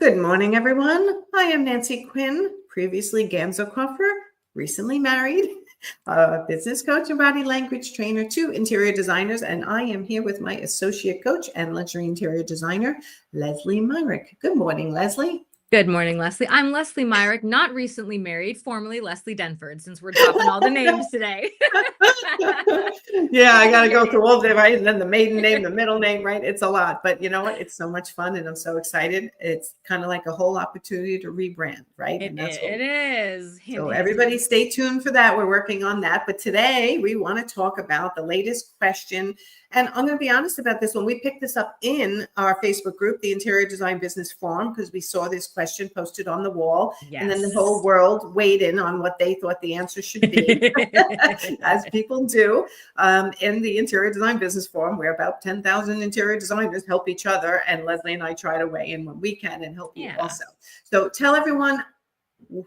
Good morning, everyone. I am Nancy Quinn, previously Ganzekaufer, recently married, business coach and body language trainer to interior designers, and I am here with my associate coach and luxury interior designer, Lesley Myrick. Good morning, Lesley. Good morning, Lesley. I'm Lesley Myrick, not recently married, formerly Lesley Denford, since we're dropping all the names today. Yeah, I got to go through all of it, right? And then the maiden name, the middle name, right? It's a lot, but you know what? It's so much fun and I'm so excited. It's kind of like a whole opportunity to rebrand, right? It is. So everybody stay tuned for that. We're working on that. But today we want to talk about the latest question. And I'm going to be honest about this one. We picked this up in our Facebook group, the Interior Design Business Forum, because we saw this question posted on the wall. Yes. And then the whole world weighed in on what they thought the answer should be, as people do. In the Interior Design Business Forum, where about 10,000 interior designers help each other. And Lesley and I try to weigh in when we can and help you also. So tell everyone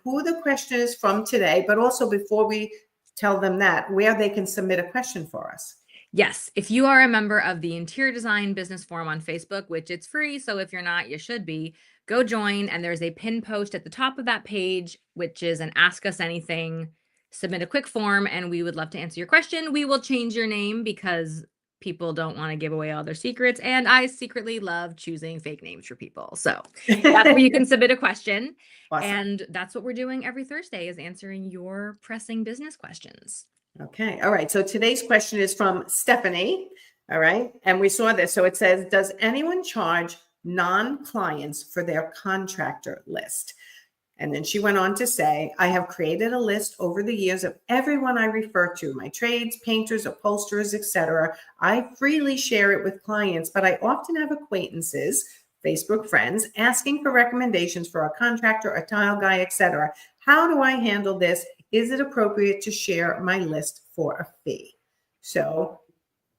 who the question is from today, but also before we tell them that, where they can submit a question for us. Yes, if you are a member of the Interior Design Business Forum on Facebook, which it's free, so if you're not, you should be, go join, and there's a pinned post at the top of that page, which is an Ask Us Anything. Submit a quick form, and we would love to answer your question. We will change your name because people don't want to give away all their secrets, and I secretly love choosing fake names for people. So that's where you can submit a question. Awesome. And that's what we're doing every Thursday, is answering your pressing business questions. Okay. All right. So today's question is from Stephanie. All right. And we saw this. So it says, does anyone charge non-clients for their contractor list? And then she went on to say, I have created a list over the years of everyone I refer to, my trades, painters, upholsterers, etc. I freely share it with clients, but I often have acquaintances, Facebook friends, asking for recommendations for a contractor, a tile guy, etc. How do I handle this? Is it appropriate to share my list for a fee? So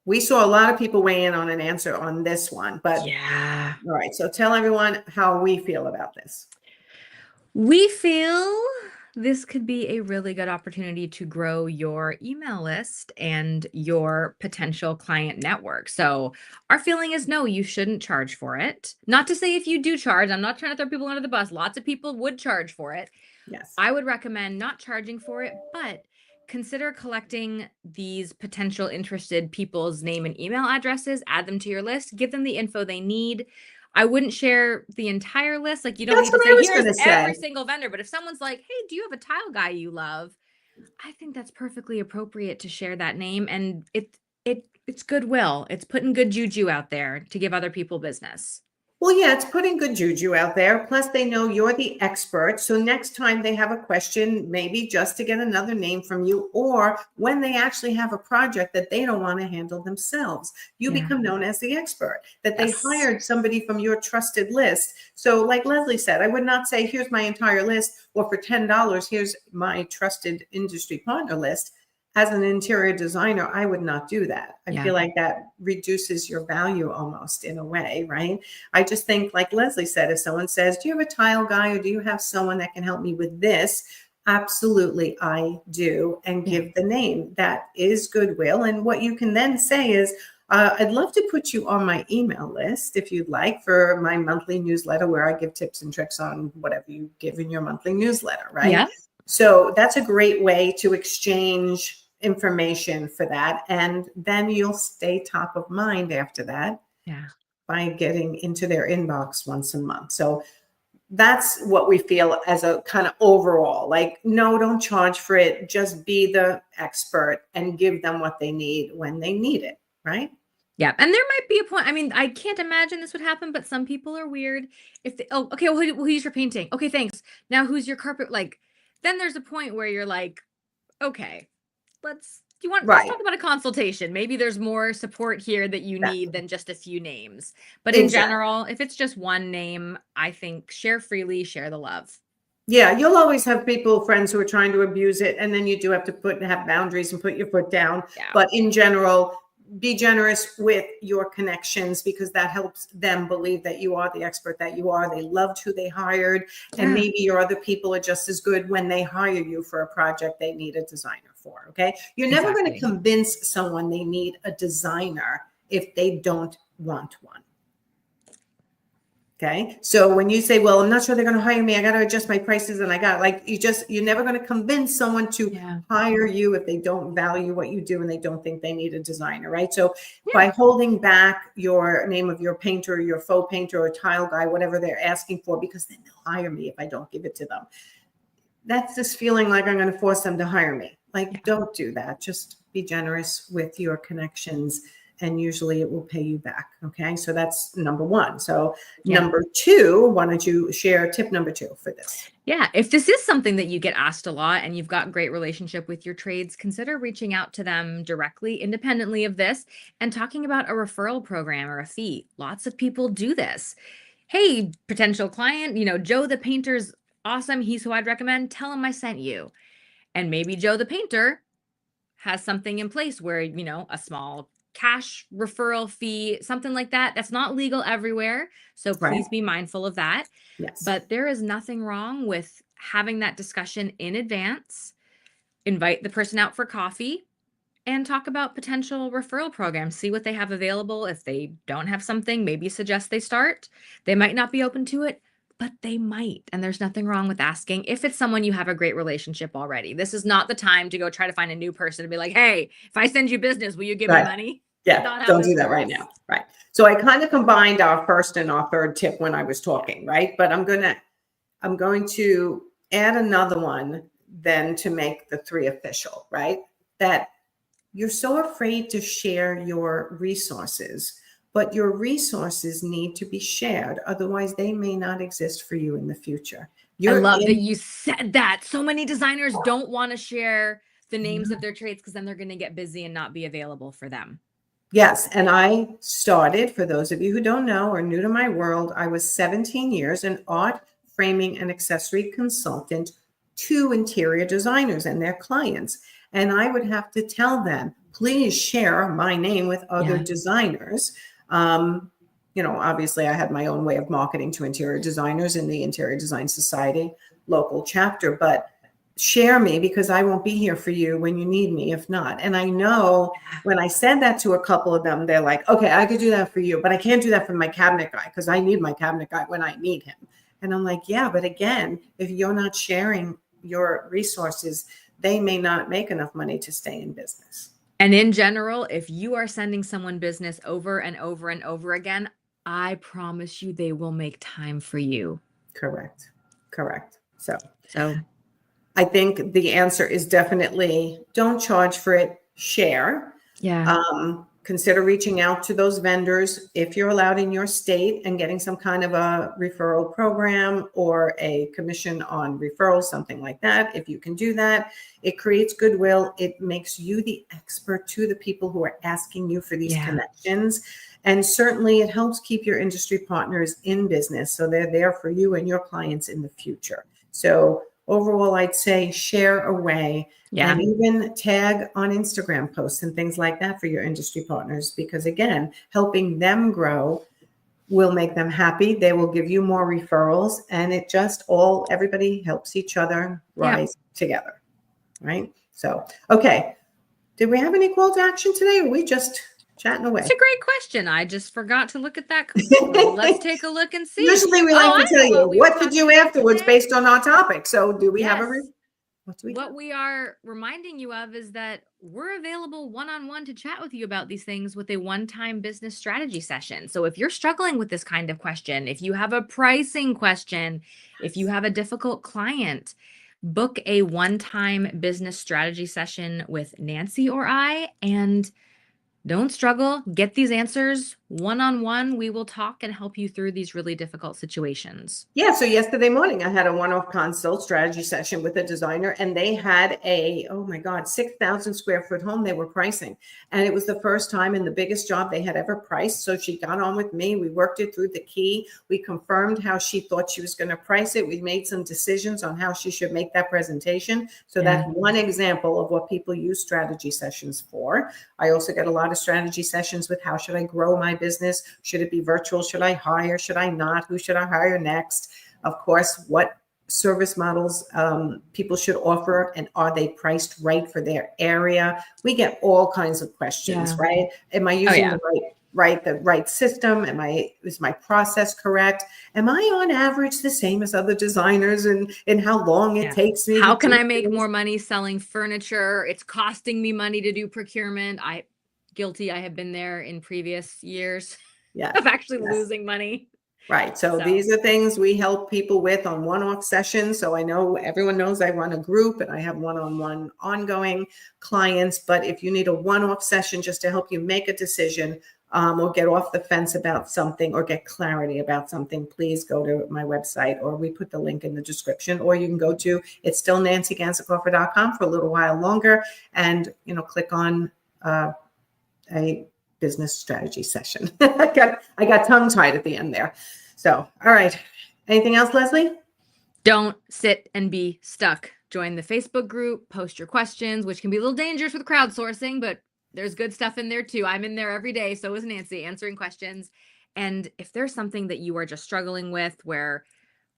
we saw a lot of people weigh in on an answer on this one, but yeah. All right. So tell everyone how we feel about this. We feel this could be a really good opportunity to grow your email list and your potential client network. So our feeling is no, you shouldn't charge for it. Not to say if you do charge, I'm not trying to throw people under the bus. Lots of people would charge for it. Yes. I would recommend not charging for it, but consider collecting these potential interested people's name and email addresses, add them to your list, give them the info they need. I wouldn't share the entire list. Like, you don't need to say, here's every single vendor. But if someone's like, hey, do you have a tile guy you love? I think that's perfectly appropriate to share that name. And it's goodwill. It's putting good juju out there to give other people business. Well, yeah, it's putting good juju out there. Plus, they know you're the expert. So next time they have a question, maybe just to get another name from you, or when they actually have a project that they don't want to handle themselves, you become known as the expert, that they hired somebody from your trusted list. So like Lesley said, I would not say, here's my entire list, or for $10, here's my trusted industry partner list. As an interior designer, I would not do that. I feel like that reduces your value almost in a way, right? I just think, like Lesley said, if someone says, do you have a tile guy or do you have someone that can help me with this? Absolutely, I do. And give the name. That is goodwill. And what you can then say is, I'd love to put you on my email list if you'd like, for my monthly newsletter where I give tips and tricks on whatever you give in your monthly newsletter, right? Yeah. So that's a great way to exchange information for that. And then you'll stay top of mind after that by getting into their inbox once a month. So that's what we feel as a kind of overall, like, no, don't charge for it. Just be the expert and give them what they need when they need it, right? Yeah. And there might be a point. I mean, I can't imagine this would happen, but some people are weird. If they, oh, okay, well, who's your painting? Okay, thanks. Now who's your carpet? Like, then there's a point where you're like, okay, let's talk about a consultation. Maybe there's more support here that you need than just a few names. But in general, if it's just one name, I think share freely, share the love. Yeah, you'll always have people, friends who are trying to abuse it. And then you do have to have boundaries and put your foot down. Yeah. But in general, be generous with your connections, because that helps them believe that you are the expert that you are. They loved who they hired. And maybe your other people are just as good when they hire you for a project they need a designer for. Okay. You're never going to convince someone they need a designer if they don't want one. Okay. So when you say, well, I'm not sure they're going to hire me, I got to adjust my prices, and I got you're never going to convince someone to hire you if they don't value what you do and they don't think they need a designer, right? So by holding back your name of your painter, your faux painter or tile guy, whatever they're asking for, because then they'll hire me if I don't give it to them. That's this feeling like I'm going to force them to hire me. Like, don't do that. Just be generous with your connections, and usually it will pay you back. Okay. So that's number one. So number two, why don't you share tip number 2 for this? Yeah. If this is something that you get asked a lot and you've got great relationship with your trades, consider reaching out to them directly, independently of this, and talking about a referral program or a fee. Lots of people do this. Hey, potential client, Joe the painter's awesome. He's who I'd recommend. Tell him I sent you. And maybe Joe the painter has something in place where, a small cash referral fee, something like that. That's not legal everywhere. So please be mindful of that. Yes. But there is nothing wrong with having that discussion in advance. Invite the person out for coffee and talk about potential referral programs. See what they have available. If they don't have something, maybe suggest they start. They might not be open to it, but they might. And there's nothing wrong with asking if it's someone you have a great relationship already. This is not the time to go try to find a new person and be like, hey, if I send you business, will you give me money? Yeah, don't do that right now. Right. So I kind of combined our first and our third tip when I was talking, right? But I'm going to add another one then to make the 3 official, right? That you're so afraid to share your resources, but your resources need to be shared. Otherwise, they may not exist for you in the future. I love that you said that. So many designers don't want to share the names of their trades because then they're going to get busy and not be available for them. Yes. And I started, for those of you who don't know or new to my world, I was 17 years an art, framing, and accessory consultant to interior designers and their clients. And I would have to tell them, please share my name with other designers. Obviously I had my own way of marketing to interior designers in the Interior Design Society local chapter, but share me because I won't be here for you when you need me, if not. And I know when I said that to a couple of them, they're like, okay, I could do that for you, but I can't do that for my cabinet guy because I need my cabinet guy when I need him. And I'm like, yeah, but again, if you're not sharing your resources, they may not make enough money to stay in business. And in general, if you are sending someone business over and over and over again, I promise you they will make time for you. Correct. So I think the answer is definitely don't charge for it, share. Yeah. Consider reaching out to those vendors if you're allowed in your state and getting some kind of a referral program or a commission on referrals, something like that. If you can do that, it creates goodwill. It makes you the expert to the people who are asking you for these connections. And certainly it helps keep your industry partners in business so they're there for you and your clients in the future. So overall, I'd say share away and even tag on Instagram posts and things like that for your industry partners, because again, helping them grow will make them happy. They will give you more referrals, and it just everybody helps each other rise together. Right. So, okay. Did we have any call to action today, or are we just chatting away? It's a great question. I just forgot to look at that completely. Let's take a look and see. Usually we like to tell you what to do afterwards based on our topic. So do we have what we are reminding you of is that we're available one-on-one to chat with you about these things with a one-time business strategy session. So if you're struggling with this kind of question, if you have a pricing question, if you have a difficult client, book a one-time business strategy session with Nancy or I, and don't struggle. Get these answers one-on-one. We will talk and help you through these really difficult situations. Yeah. So yesterday morning, I had a one-off consult strategy session with a designer, and they had 6,000 square foot home they were pricing. And it was the first time and the biggest job they had ever priced. So she got on with me. We worked it through the key. We confirmed how she thought she was going to price it. We made some decisions on how she should make that presentation. So that's one example of what people use strategy sessions for. I also get a lot of strategy sessions with how should I grow my business? Should it be virtual? Should I hire? Should I not? Who should I hire next? Of course, what service models people should offer, and are they priced right for their area? We get all kinds of questions, right? Am I using the the right system? Is my process correct? Am I on average the same as other designers in how long it takes me? How to can do I make things? more money selling furniture? It's costing me money to do procurement. I have been there in previous years Yes. of actually Yes. losing money. Right. So So. these are things we help people with on one-off sessions. So I know everyone knows I run a group and I have one-on-one ongoing clients. But if you need a one-off session just to help you make a decision or get off the fence about something or get clarity about something, please go to my website, or we put the link in the description, or you can go to it's still nancyganzekaufer.com for a little while longer and, click on a business strategy session. I got tongue tied at the end there. So, all right. Anything else, Lesley? Don't sit and be stuck. Join the Facebook group, post your questions, which can be a little dangerous with crowdsourcing, but there's good stuff in there too. I'm in there every day. So is Nancy, answering questions. And if there's something that you are just struggling with where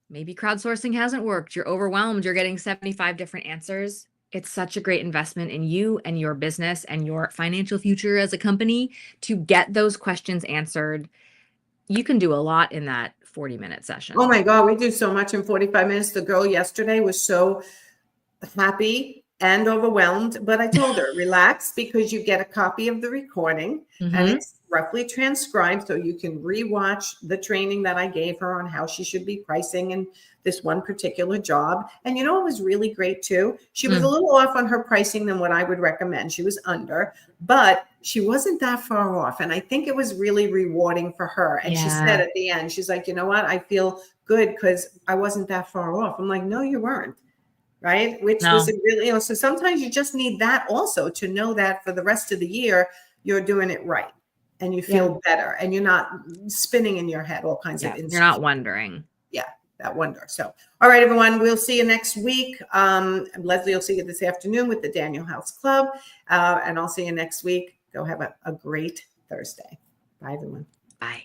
maybe crowdsourcing hasn't worked, you're overwhelmed, you're getting 75 different answers, it's such a great investment in you and your business and your financial future as a company to get those questions answered. You can do a lot in that 40-minute session. Oh my God, we do so much in 45 minutes. The girl yesterday was so happy and overwhelmed, but I told her, relax, because you get a copy of the recording and it's roughly transcribed, so you can rewatch the training that I gave her on how she should be pricing in this one particular job. And it was really great too. She was a little off on her pricing than what I would recommend. She was under, but she wasn't that far off. And I think it was really rewarding for her. And she said at the end, she's like, you know what? I feel good because I wasn't that far off. I'm like, no, you weren't. Right. Which was a really, so sometimes you just need that also to know that for the rest of the year, you're doing it right and you feel better and you're not spinning in your head all kinds of You're not wondering. Yeah, that wonder. So, all right, everyone, we'll see you next week. Lesley will see you this afternoon with the Daniel House Club. And I'll see you next week. Go have a great Thursday. Bye, everyone. Bye.